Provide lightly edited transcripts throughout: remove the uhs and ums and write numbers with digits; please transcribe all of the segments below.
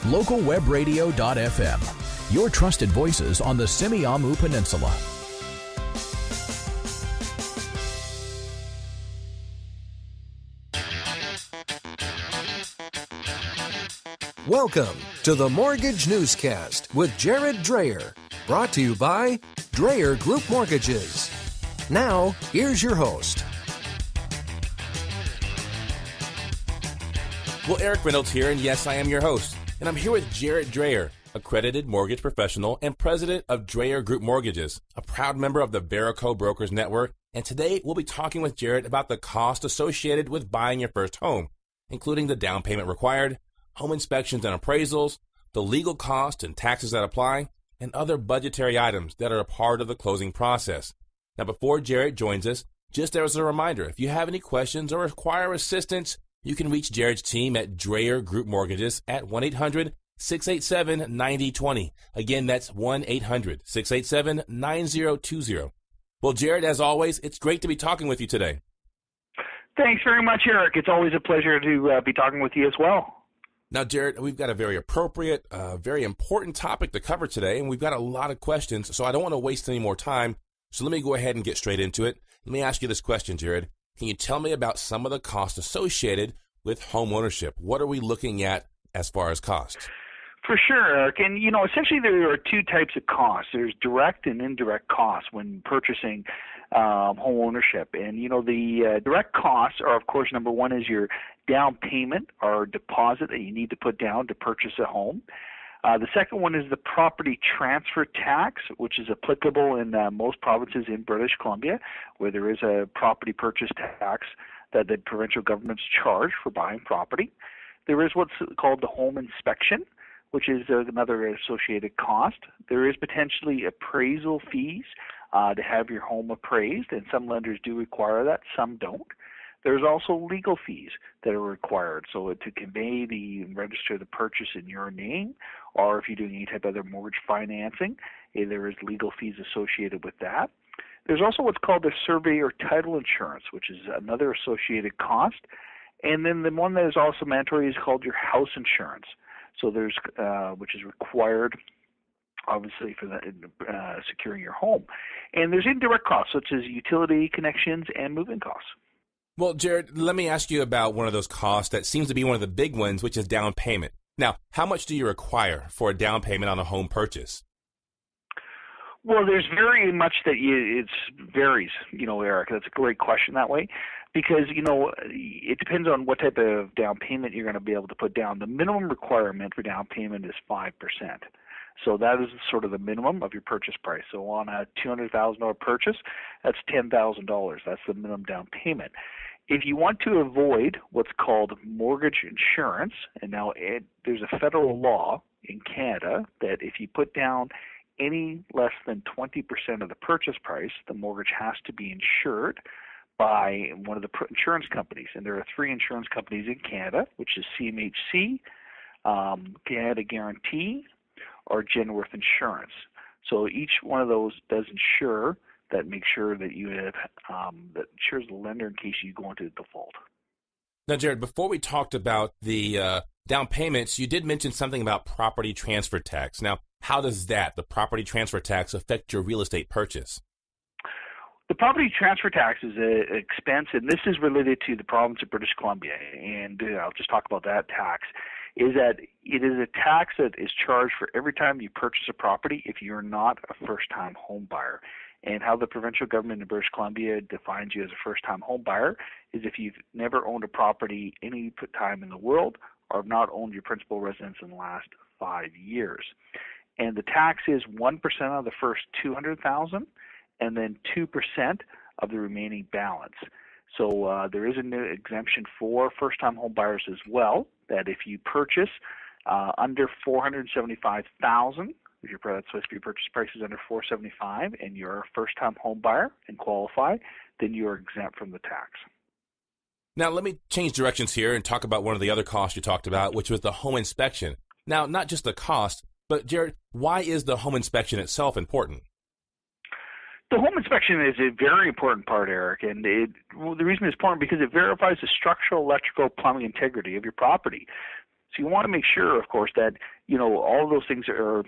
localwebradio.fm, your trusted voices on the Semiahmoo Peninsula. Welcome to the Mortgage NewsCast with Jared Dreyer, brought to you by Dreyer Group Mortgages. Now, here's your host. Well, Erik Reynolds here, and yes, I am your host. And I'm here with Jared Dreyer, accredited mortgage professional and president of Dreyer Group Mortgages, a proud member of the Verico Brokers Network. And today, we'll be talking with Jared about the cost associated with buying your first home, including the down payment required, home inspections and appraisals, the legal costs and taxes that apply, and other budgetary items that are a part of the closing process. Now, before Jared joins us, just as a reminder, if you have any questions or require assistance, you can reach Jared's team at Dreyer Group Mortgages at 1-800-687-9020. Again, that's 1-800-687-9020. Well, Jared, as always, it's great to be talking with you today. Thanks very much, Erik. It's always a pleasure to be talking with you as well. Now, Jared, we've got a very appropriate, very important topic to cover today, and we've got a lot of questions, so I don't want to waste any more time. So let me go ahead and get straight into it. Let me ask you this question, Jared. Can you tell me about some of the costs associated with home ownership? What are we looking at as far as costs? For sure, Erik. And, essentially there are two types of costs. There's direct and indirect costs when purchasing home ownership. And, the direct costs are, of course, number one is your down payment or deposit that you need to put down to purchase a home. The second one is the property transfer tax, which is applicable in most provinces in British Columbia, where there is a property purchase tax that the provincial governments charge for buying property. There is what's called the home inspection, which is another associated cost. There is potentially appraisal fees to have your home appraised, and some lenders do require that, some don't. There's also legal fees that are required. So to convey and register the purchase in your name, or if you're doing any type of other mortgage financing, there is legal fees associated with that. There's also what's called the survey or title insurance, which is another associated cost. And then the one that is also mandatory is called your house insurance. So there's which is required, obviously, for securing your home. And there's indirect costs, such as utility connections and moving costs. Well, Jared, let me ask you about one of those costs that seems to be one of the big ones, which is down payment. Now, how much do you require for a down payment on a home purchase? Well, there's very much that it varies, Erik. That's a great question that way because, it depends on what type of down payment you're going to be able to put down. The minimum requirement for down payment is 5%. So that is sort of the minimum of your purchase price. So on a $200,000 purchase, that's $10,000. That's the minimum down payment. If you want to avoid what's called mortgage insurance, and now there's a federal law in Canada that if you put down any less than 20% of the purchase price, the mortgage has to be insured by one of the insurance companies. And there are 3 insurance companies in Canada, which is CMHC, Canada Guarantee, or Genworth Insurance. So each one of those does insure that, makes sure that you have that insures the lender in case you go into default. Now, Jared, before we talked about the down payments, you did mention something about property transfer tax. Now, how does the property transfer tax, affect your real estate purchase? The property transfer tax is an expense, and this is related to the province of British Columbia, and I'll just talk about that tax, is that it is a tax that is charged for every time you purchase a property if you're not a first-time home buyer. And how the provincial government in British Columbia defines you as a first-time home buyer is if you've never owned a property any time in the world or have not owned your principal residence in the last 5 years. And the tax is 1% of the first $200,000 and then 2% of the remaining balance. So there is an exemption for first-time home buyers as well, that if you purchase under $475,000, if your purchase price is under $475,000 and you're a first-time home buyer and qualify, then you are exempt from the tax. Now, let me change directions here and talk about one of the other costs you talked about, which was the home inspection. Now, not just the cost, but Jared, why is the home inspection itself important? The home inspection is a very important part, Erik, and the reason it's important because it verifies the structural, electrical, plumbing integrity of your property. So you want to make sure, of course, that, all of those things are,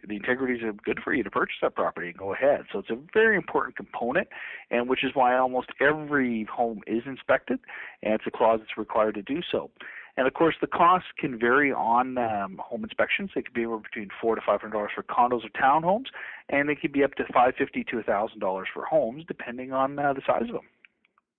the integrities are good for you to purchase that property and go ahead. So it's a very important component, and which is why almost every home is inspected, and it's a clause that's required to do so. And of course, the costs can vary on home inspections. They could be anywhere between $400 to $500 for condos or townhomes, and they could be up to $550 to $1,000 for homes, depending on the size of them.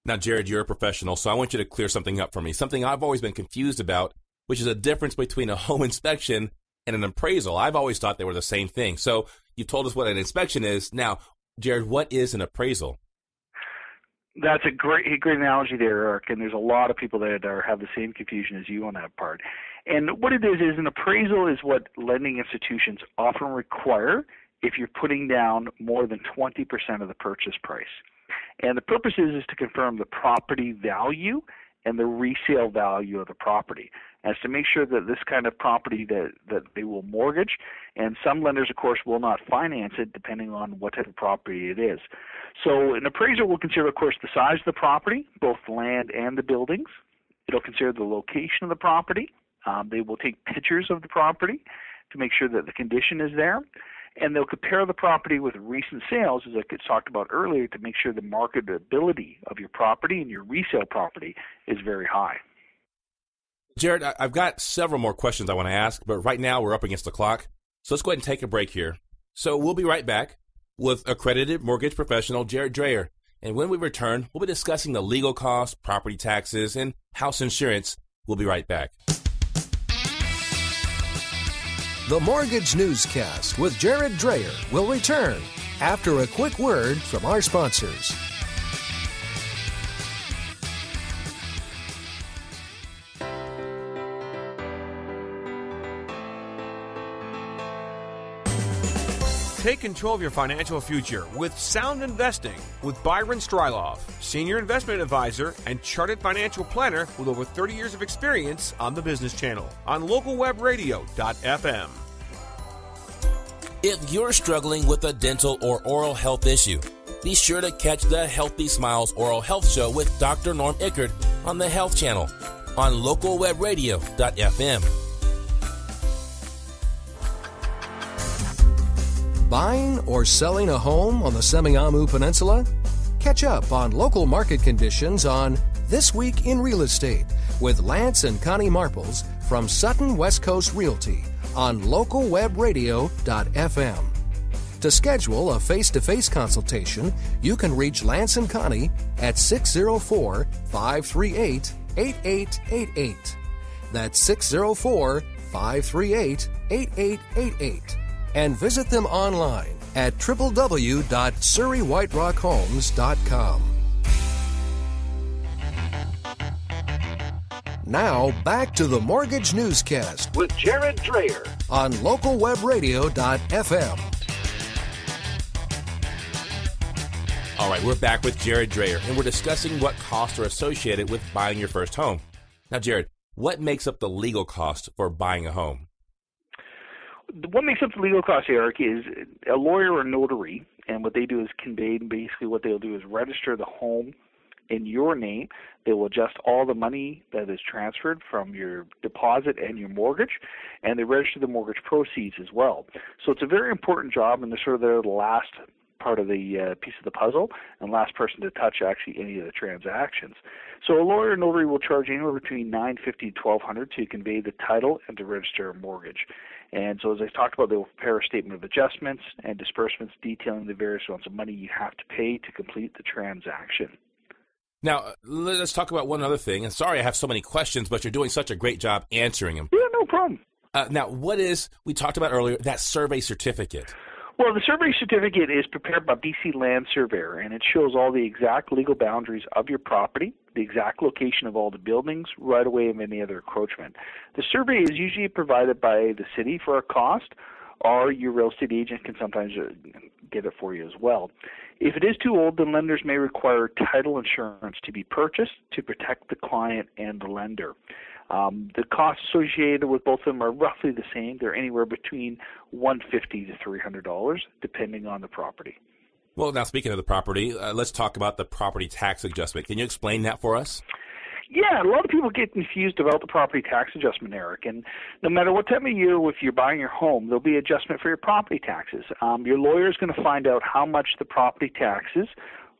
Now, Jared, you're a professional, so I want you to clear something up for me. Something I've always been confused about, which is a difference between a home inspection and an appraisal. I've always thought they were the same thing. So you've told us what an inspection is. Now, Jared, what is an appraisal? That's a great analogy there, Eric, and there's a lot of people that have the same confusion as you on that part. And what it is an appraisal is what lending institutions often require if you're putting down more than 20% of the purchase price. And the purpose is to confirm the property value and the resale value of the property, as to make sure that this kind of property that they will mortgage, and some lenders, of course, will not finance it depending on what type of property it is. So an appraiser will consider, of course, the size of the property, both the land and the buildings. It'll consider the location of the property. They will take pictures of the property to make sure that the condition is there. And they'll compare the property with recent sales, as I talked about earlier, to make sure the marketability of your property and your resale property is very high. Jared, I've got several more questions I want to ask, but right now we're up against the clock. So let's go ahead and take a break here. So we'll be right back with accredited mortgage professional Jared Dreyer. And when we return, we'll be discussing the legal costs, property taxes, and house insurance. We'll be right back. The Mortgage NewsCast with Jared Dreyer will return after a quick word from our sponsors. Take control of your financial future with sound investing with Byron Stryloff, Senior Investment Advisor and Chartered Financial Planner with over 30 years of experience on the Business Channel on localwebradio.fm. If you're struggling with a dental or oral health issue, be sure to catch the Healthy Smiles Oral Health Show with Dr. Norm Ickert on the Health Channel on localwebradio.fm. Buying or selling a home on the Semiahmoo Peninsula? Catch up on local market conditions on This Week in Real Estate with Lance and Connie Marples from Sutton West Coast Realty on localwebradio.fm. To schedule a face-to-face consultation, you can reach Lance and Connie at 604-538-8888. That's 604-538-8888. And visit them online at www.surreywhiterockhomes.com. Now, back to the Mortgage NewsCast with Jared Dreyer on localwebradio.fm. All right, we're back with Jared Dreyer, and we're discussing what costs are associated with buying your first home. Now, Jared, what makes up the legal cost for buying a home? What makes up the legal cost, Eric, is a lawyer or notary, and what they do is convey, basically what they'll do is register the home in your name. They will adjust all the money that is transferred from your deposit and your mortgage, and they register the mortgage proceeds as well. So it's a very important job, and they're sort of the last part of the piece of the puzzle and last person to touch actually any of the transactions. So a lawyer or notary will charge anywhere between $950 to $1,200 to convey the title and to register a mortgage. And so as I talked about, they will prepare a statement of adjustments and disbursements detailing the various amounts of money you have to pay to complete the transaction. Now, let's talk about one other thing. And sorry I have so many questions, but you're doing such a great job answering them. Yeah, no problem. Now, what is, we talked about earlier, that survey certificate? Well, the survey certificate is prepared by BC Land Surveyor, and it shows all the exact legal boundaries of your property, the exact location of all the buildings, right-of-way, and any other encroachment. The survey is usually provided by the city for a cost, or your real estate agent can sometimes get it for you as well. If it is too old, then lenders may require title insurance to be purchased to protect the client and the lender. The costs associated with both of them are roughly the same. They're anywhere between $150 to $300, depending on the property. Well, now speaking of the property, let's talk about the property tax adjustment. Can you explain that for us? Yeah, a lot of people get confused about the property tax adjustment, Eric. And no matter what time of year, if you're buying your home, there'll be adjustment for your property taxes. Your lawyer is going to find out how much the property taxes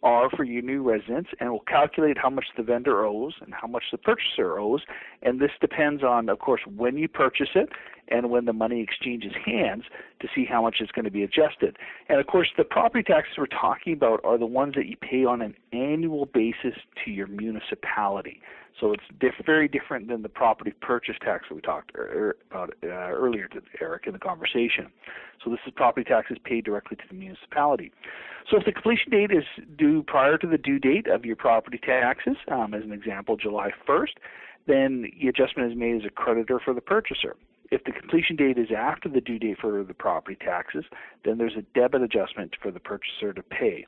are for your new residence, and will calculate how much the vendor owes and how much the purchaser owes. And this depends on, of course, when you purchase it and when the money exchanges hands to see how much is going to be adjusted. And of course, the property taxes we're talking about are the ones that you pay on an annual basis to your municipality. So it's very different than the property purchase tax that we talked about earlier, Eric, in the conversation. So this is property taxes paid directly to the municipality. So if the completion date is due prior to the due date of your property taxes, as an example, July 1st, then the adjustment is made as a creditor for the purchaser. If the completion date is after the due date for the property taxes, then there's a debit adjustment for the purchaser to pay.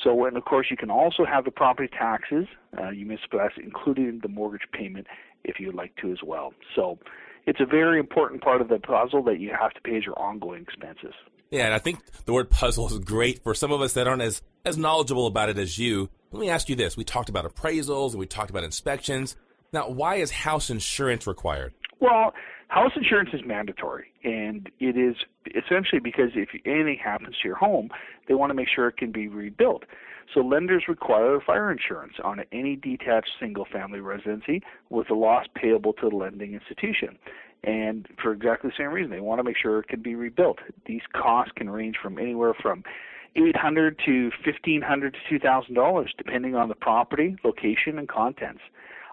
So, and of course, you can also have the property taxes, municipal tax, included in the mortgage payment if you'd like to as well. So it's a very important part of the puzzle that you have to pay as your ongoing expenses. Yeah, and I think the word puzzle is great for some of us that aren't as knowledgeable about it as you. Let me ask you this. We talked about appraisals and we talked about inspections. Now, why is house insurance required? Well, house insurance is mandatory, and it is essentially because if anything happens to your home, they want to make sure it can be rebuilt. So lenders require fire insurance on any detached single-family residency with a loss payable to the lending institution. And for exactly the same reason, they want to make sure it can be rebuilt. These costs can range from anywhere from $800 to $1,500 to $2,000, depending on the property, location, and contents.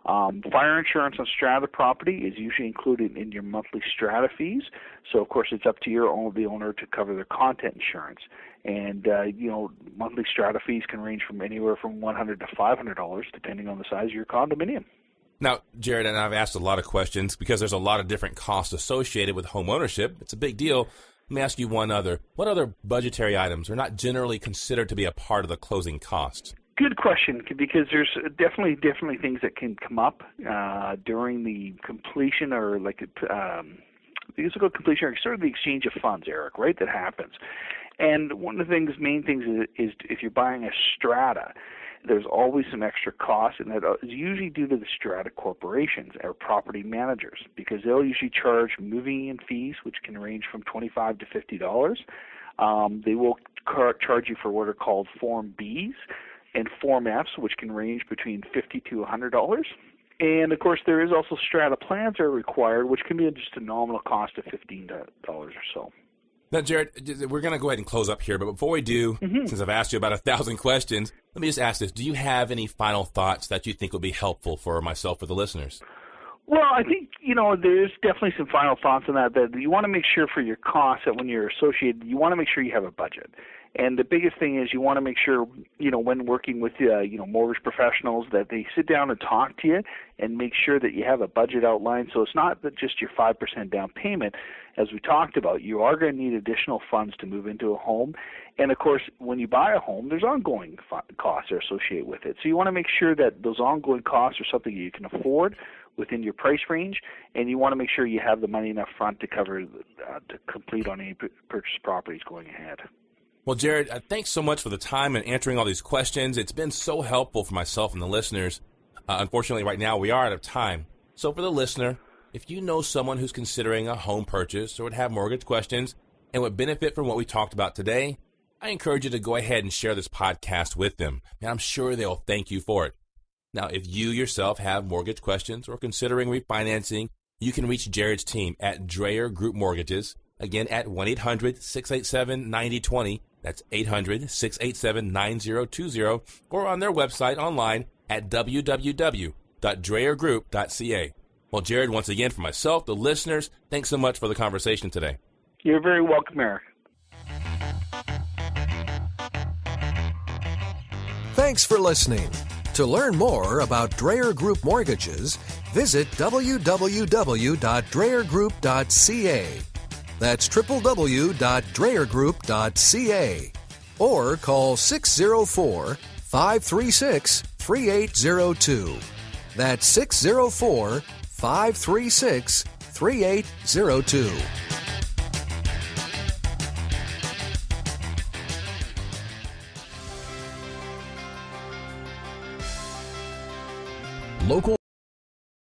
Fire insurance on strata property is usually included in your monthly strata fees. So, of course, it's up to the owner to cover their content insurance. And, monthly strata fees can range from anywhere from $100 to $500, depending on the size of your condominium. Now, Jared, and I've asked a lot of questions because there's a lot of different costs associated with home ownership. It's a big deal. Let me ask you one other. What other budgetary items are not generally considered to be a part of the closing costs? Good question, because there's definitely things that can come up during the completion or completion or sort of the exchange of funds, Eric, right, that happens. And one of the main things is if you're buying a strata, there's always some extra costs, and that is usually due to the strata corporations or property managers, because they'll usually charge moving in fees, which can range from $25 to $50. They will charge you for what are called Form Bs and Form Fs, which can range between $50 to $100. And, of course, there is also strata plans that are required, which can be just a nominal cost of $15 or so. Now, Jared, we're going to go ahead and close up here, but before we do, since I've asked you about 1,000 questions, let me just ask this. Do you have any final thoughts that you think would be helpful for myself or the listeners? Well, I think, there's definitely some final thoughts on that you want to make sure for your costs that when you're associated, you want to make sure you have a budget. And the biggest thing is you want to make sure, when working with, mortgage professionals, that they sit down and talk to you and make sure that you have a budget outline. So it's not that just your 5% down payment. As we talked about, you are going to need additional funds to move into a home. And, of course, when you buy a home, there's ongoing costs that are associated with it. So you want to make sure that those ongoing costs are something you can afford within your price range, and you want to make sure you have the money enough front to cover to complete on any purchase properties going ahead. Well, Jared, thanks so much for the time and answering all these questions. It's been so helpful for myself and the listeners. Unfortunately, right now we are out of time. So for the listener, if you know someone who's considering a home purchase or would have mortgage questions and would benefit from what we talked about today, I encourage you to go ahead and share this podcast with them. And I'm sure they'll thank you for it. Now, if you yourself have mortgage questions or considering refinancing, you can reach Jared's team at Dreyer Group Mortgages, again at 1-800-687-9020. That's 800-687-9020, or on their website online at www.dreyergroup.ca. Well, Jared, once again, for myself, the listeners, thanks so much for the conversation today. You're very welcome, Eric. Thanks for listening. To learn more about Dreyer Group Mortgages, visit www.dreyergroup.ca. That's www.dreyergroup.ca. Or call 604-536-3802. That's 604-536-3802. Local